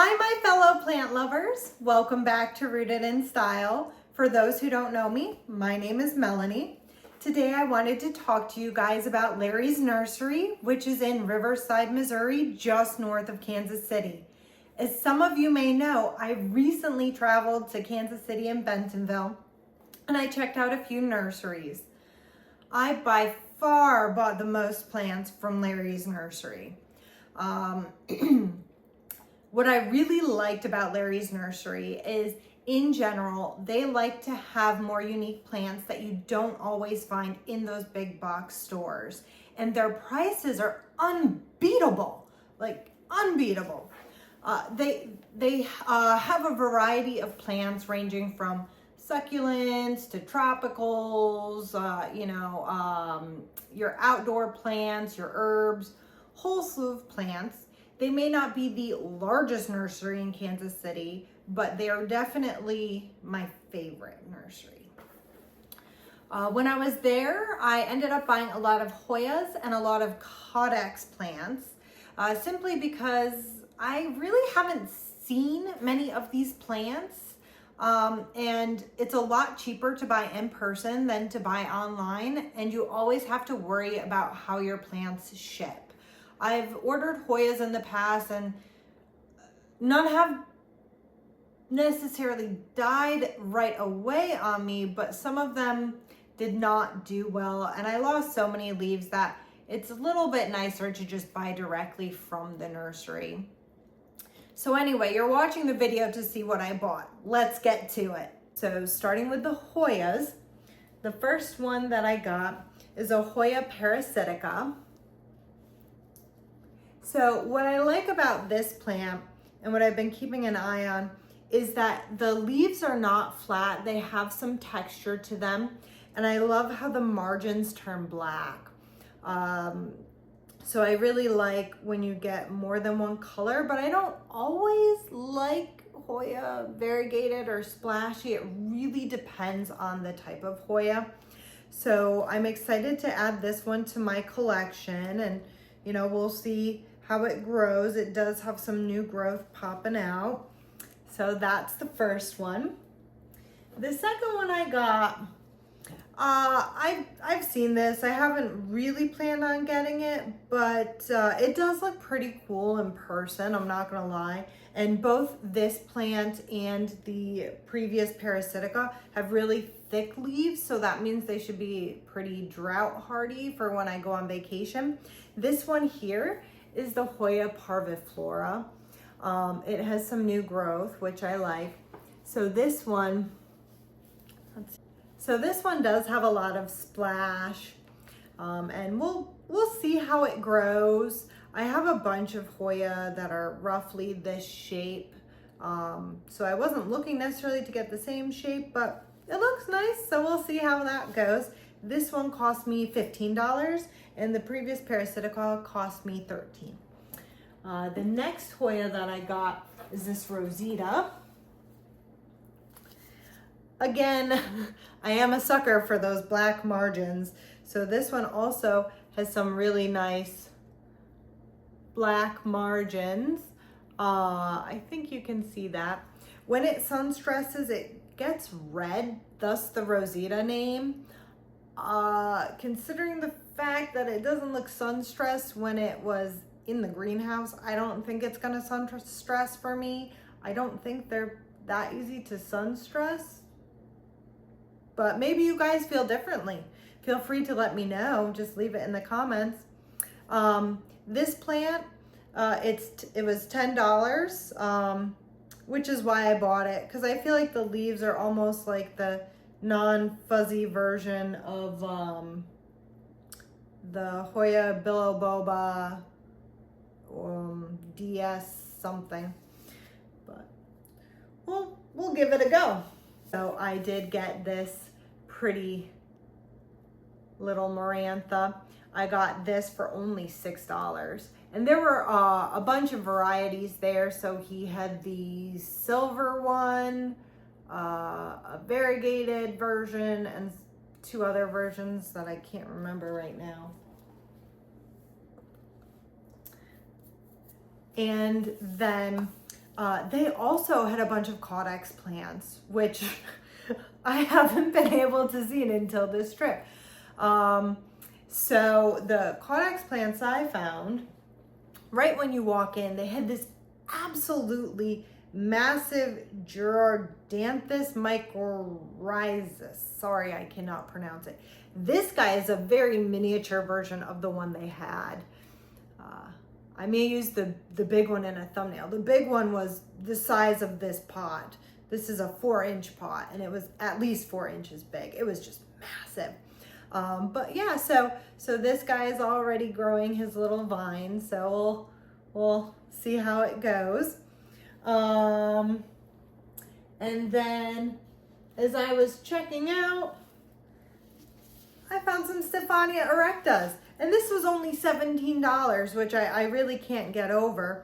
Hi, my fellow plant lovers. Welcome back to Rooted in Style. For those who don't know me, my name is Melanie. Today I wanted to talk to you guys about Larry's Nursery, which is in Riverside, Missouri, just north of Kansas City. As some of you may know, I recently traveled to Kansas City and Bentonville, and I checked out a few nurseries. I by far bought the most plants from Larry's Nursery. What I really liked about Larry's Nursery is, in general, they like to have more unique plants that you don't always find in those big box stores. And their prices are unbeatable, like unbeatable. They have a variety of plants ranging from succulents to tropicals, your outdoor plants, your herbs, whole slew of plants. They may not be the largest nursery in Kansas City, but they are definitely my favorite nursery. When I was there, I ended up buying a lot of Hoyas and a lot of Codex plants, simply because I really haven't seen many of these plants, and it's a lot cheaper to buy in person than to buy online, and you always have to worry about how your plants ship. I've ordered Hoyas in the past and none have necessarily died right away on me, but some of them did not do well, and I lost so many leaves that it's a little bit nicer to just buy directly from the nursery. So anyway, you're watching the video to see what I bought. Let's get to it. So starting with the Hoyas, the first one that I got is a Hoya parasitica. So what I like about this plant and what I've been keeping an eye on is that the leaves are not flat. They have some texture to them. And I love how the margins turn black. So I really like when you get more than one color, but I don't always like Hoya variegated or splashy. It really depends on the type of Hoya. So I'm excited to add this one to my collection, and we'll see how it grows. It does have some new growth popping out. So that's the first one. The second one I got, I've seen this. I haven't really planned on getting it, but it does look pretty cool in person, I'm not gonna lie. And both this plant and the previous parasitica have really thick leaves, so that means they should be pretty drought hardy for when I go on vacation. This one here is the Hoya parviflora. It has some new growth, which I like. So this one does have a lot of splash, and we'll see how it grows. I have a bunch of Hoya that are roughly this shape, so I wasn't looking necessarily to get the same shape, but it looks nice, so we'll see how that goes. This one cost me $15, and the previous parasitica cost me $13. The next Hoya that I got is this Rosita. Again, I am a sucker for those black margins, so this one also has some really nice black margins. I think you can see that. When it sun stresses, it gets red, thus the Rosita name. Considering the fact that it doesn't look sun stressed when it was in the greenhouse, I don't think it's gonna sun stress for me. I don't think they're that easy to sun stress, but maybe you guys feel differently. Feel free to let me know. Just leave it in the comments. This plant, it was $10, which is why I bought it, because I feel like the leaves are almost like the non-fuzzy version of the Hoya biloboba DS something, but we'll give it a go. So I did get this pretty little Marantha. I got this for only $6, and there were a bunch of varieties there. So he had the silver one, a variegated version, and two other versions that I can't remember right now. And then They also had a bunch of caudex plants, which I haven't been able to see until this trip. So the caudex plants I found, right when you walk in, they had this absolutely massive Gerardanthus mycorrhizas. Sorry, I cannot pronounce it. This guy is a very miniature version of the one they had. I may use the big one in a thumbnail. The big one was the size of this pot. This is a 4-inch pot, and it was at least 4 inches big. It was just massive. But yeah, so this guy is already growing his little vine, so we'll see how it goes. And then as I was checking out, I found some Stephania erectas, and this was only $17, which I really can't get over.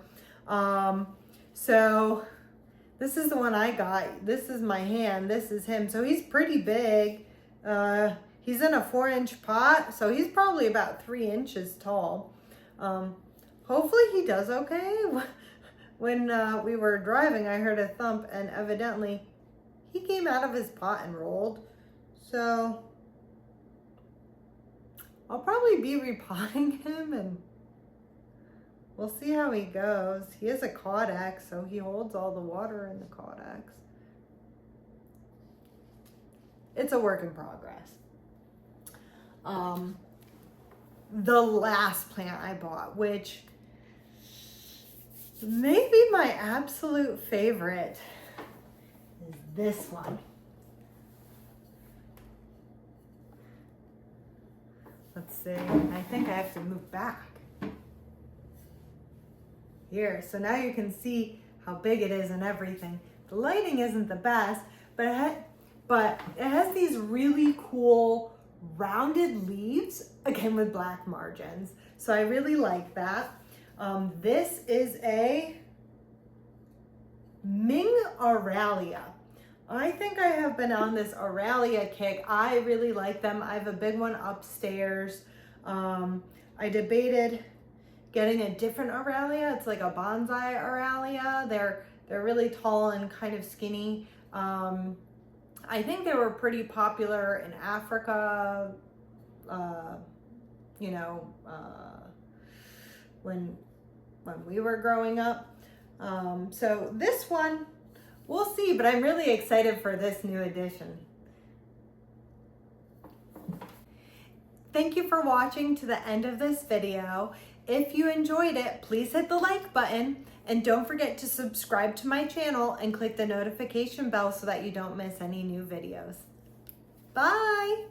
So this is the one I got. This is my hand, this is him. So he's pretty big. He's in a 4-inch pot, so he's probably about 3 inches tall. Hopefully he does okay. When we were driving, I heard a thump, and evidently he came out of his pot and rolled. So I'll probably be repotting him, and we'll see how he goes. He is a caudex, so he holds all the water in the caudex. It's a work in progress. The last plant I bought, which may be my absolute favorite, is this one. Let's see, I think I have to move back. Here, so now you can see how big it is and everything. The lighting isn't the best, but it has these really cool rounded leaves, again with black margins. So I really like that. This is a Ming Aralia. I think I have been on this Aralia kick. I really like them. I have a big one upstairs. I debated getting a different Aralia. It's like a bonsai Aralia. They're really tall and kind of skinny. I think they were pretty popular in Africa, when we were growing up. So this one, we'll see, but I'm really excited for this new addition. Thank you for watching to the end of this video. If you enjoyed it, please hit the like button, and don't forget to subscribe to my channel and click the notification bell so that you don't miss any new videos. Bye!